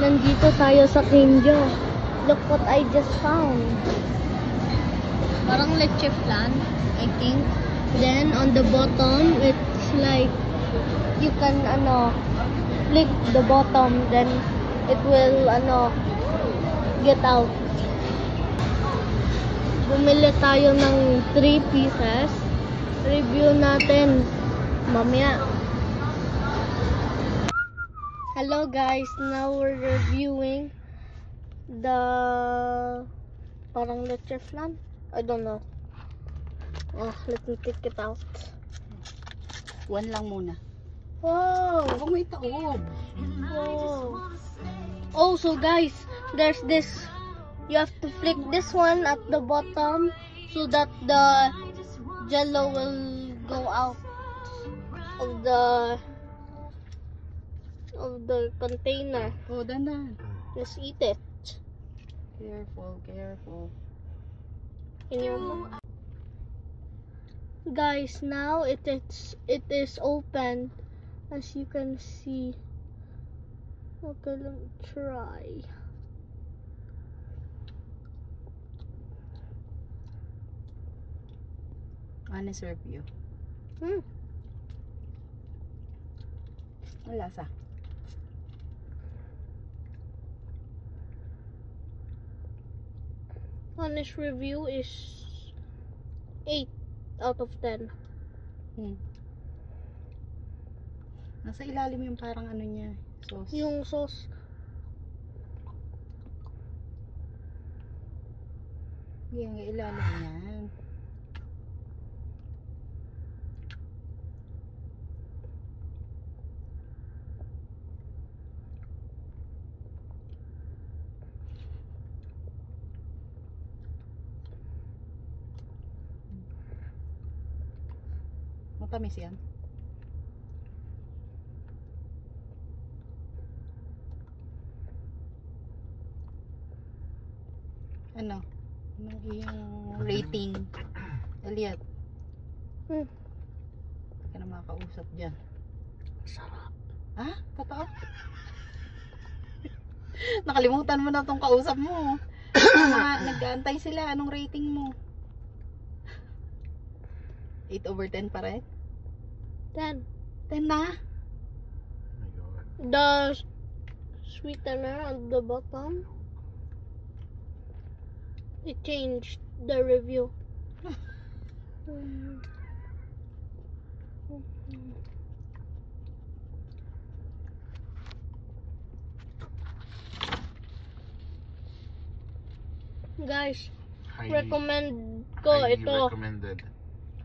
Nandito tayo sa Kinjo. Look what I just found. Parang leche flan, I think. Then on the bottom, it's like you can flick the bottom, then it will get out. Bumili tayo ng 3 pieces. Review natin mamaya. Hello guys, now we're reviewing the parang leche flan. I don't know. Let me take it out. One lang muna. Wow! Oh, may taob. Wow! Oh, so guys, there's this. You have to flick this one at the bottom so that the jello will go out of the container. Oh, dandan. Just eat it. Careful, careful. Guys, now it is open, as you can see. Okay, let me try. Honest review. Ang lasa. Honest review is 8 out of 10. Nasa ilalim yung parang ano niya, sauce. Yung sauce. Yung ilalim niyan. Matamis yan. Ano? Anong iyong rating? Elliot? Hindi ka na makausap dyan. Sarap. Ah? Totoo? Nakalimutan mo na tong kausap mo. Nag-aantay sila. Anong rating mo? 8 over 10 pa rin? 10. 10 na? The sweetener on the bottom, it changed the review. Guys, recommend ko ito.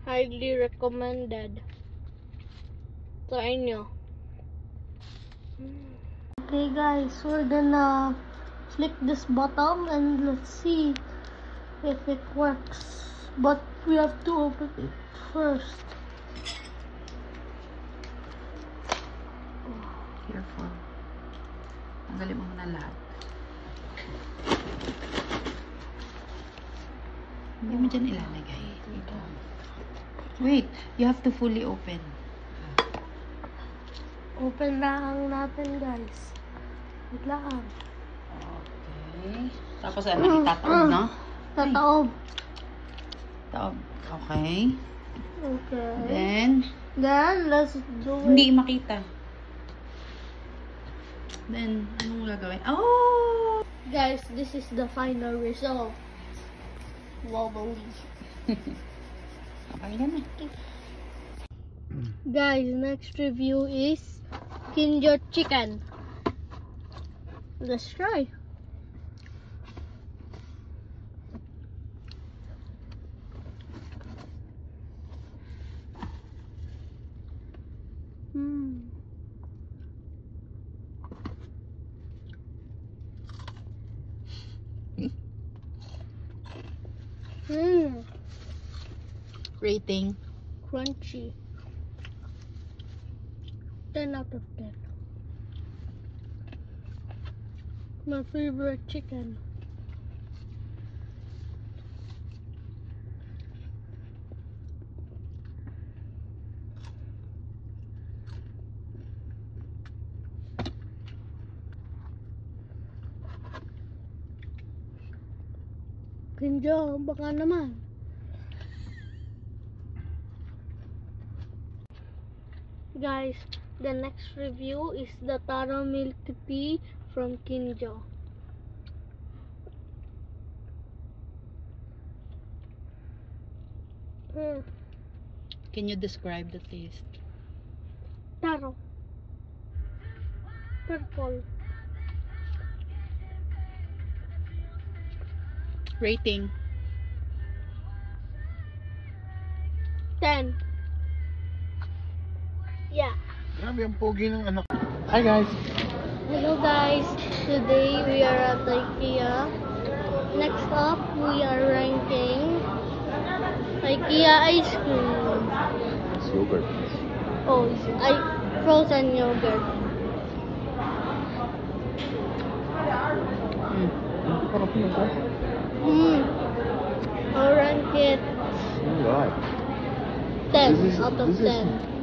Highly recommended sa inyo. Okay guys, we're gonna flick this bottom and let's see if it works. But we have to open it first. Careful. Tanggalin mo muna lahat. Hindi mo dyan ilalagay. Dito. Wait, you have to fully open. Open lang natin guys. Wait lang. Okay. Tapos ano, itataob, no? Tataob. Taob. Okay. Okay. Then, Let's do it. hindi makita. Then, anong gagawin? Oh! Guys, this is the final result. Wobbly. Okay na. Guys, next review is Kinjo chicken. Let's try. Rating. Crunchy. 10 out of 10. My favorite chicken. Kinjo, baka naman. Guys, the next review is the Taro milk tea from Kinjo. Can you describe the taste? Taro. Purple. Rating. 10. Yeah. Grabe ang pogi ng anak. Hi guys! Hello guys. Today we are at IKEA. Next up, we are ranking IKEA ice cream. It's yogurt. Oh, frozen yogurt. Parang pinag I'll rank it Alright. 10 This is- out of this is- 10.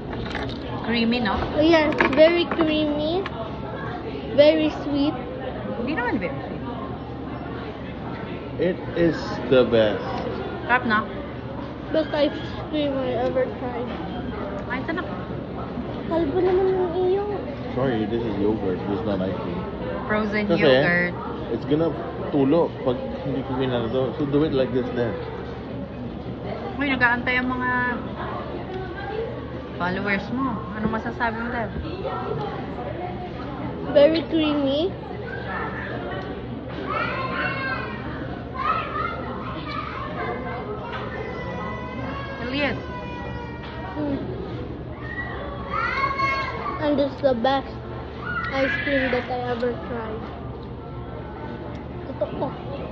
Creamy, no? Oh, yes, very creamy, very sweet. Hindi naman very sweet. It is the best. Sarap na. Best ice cream I ever tried. Ay, sarap. Kalbo naman yung iyo. Sorry, this is yogurt. This is not ice cream. Frozen Kasi, yogurt. it's gonna tulo pag hindi ko ginano. So do it like this then. Uy, nag-aantay ang mga followers mo. Ano masasabi mo, Dev? Very creamy. Elliot. And it's the best ice cream that I ever tried. Totoo.